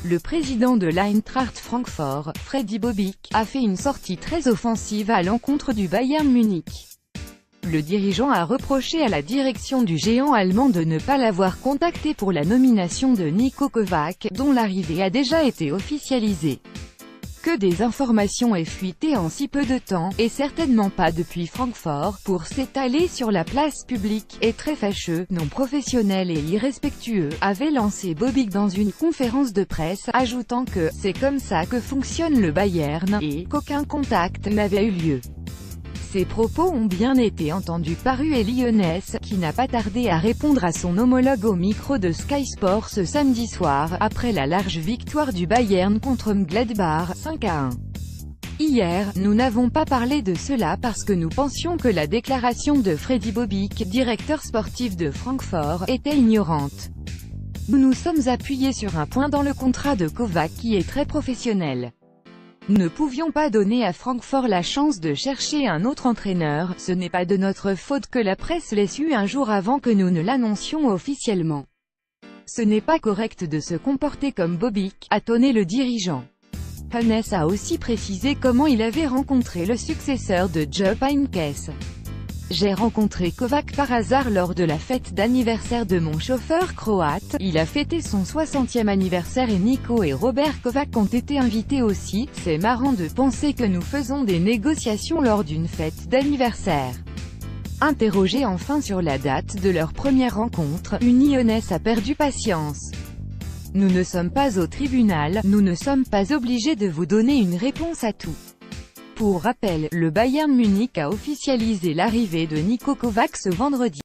Le président de l'Eintracht Francfort, Freddy Bobic, a fait une sortie très offensive à l'encontre du Bayern Munich. Le dirigeant a reproché à la direction du géant allemand de ne pas l'avoir contacté pour la nomination de Niko Kovac, dont l'arrivée a déjà été officialisée. Que des informations aient fuité en si peu de temps, et certainement pas depuis Francfort, pour s'étaler sur la place publique, est très fâcheux, non professionnel et irrespectueux, avait lancé Bobic dans une conférence de presse, ajoutant que « c'est comme ça que fonctionne le Bayern » et qu'aucun contact n'avait eu lieu. Ces propos ont bien été entendus par Uli Hoeneß, qui n'a pas tardé à répondre à son homologue au micro de Sky Sport ce samedi soir, après la large victoire du Bayern contre Mönchengladbach, 5-1. Hier, nous n'avons pas parlé de cela parce que nous pensions que la déclaration de Freddy Bobic, directeur sportif de Francfort, était ignorante. Nous nous sommes appuyés sur un point dans le contrat de Kovac qui est très professionnel. Nous ne pouvions pas donner à Francfort la chance de chercher un autre entraîneur, ce n'est pas de notre faute que la presse l'ait su un jour avant que nous ne l'annoncions officiellement. Ce n'est pas correct de se comporter comme Bobic, a tonné le dirigeant. Hoeneß a aussi précisé comment il avait rencontré le successeur de Jupp Heynckes. J'ai rencontré Kovac par hasard lors de la fête d'anniversaire de mon chauffeur croate. Il a fêté son 60e anniversaire et Niko et Robert Kovac ont été invités aussi. C'est marrant de penser que nous faisons des négociations lors d'une fête d'anniversaire. Interrogé enfin sur la date de leur première rencontre, Uli Hoeneß a perdu patience. Nous ne sommes pas au tribunal, nous ne sommes pas obligés de vous donner une réponse à tout. Pour rappel, le Bayern Munich a officialisé l'arrivée de Niko Kovac ce vendredi.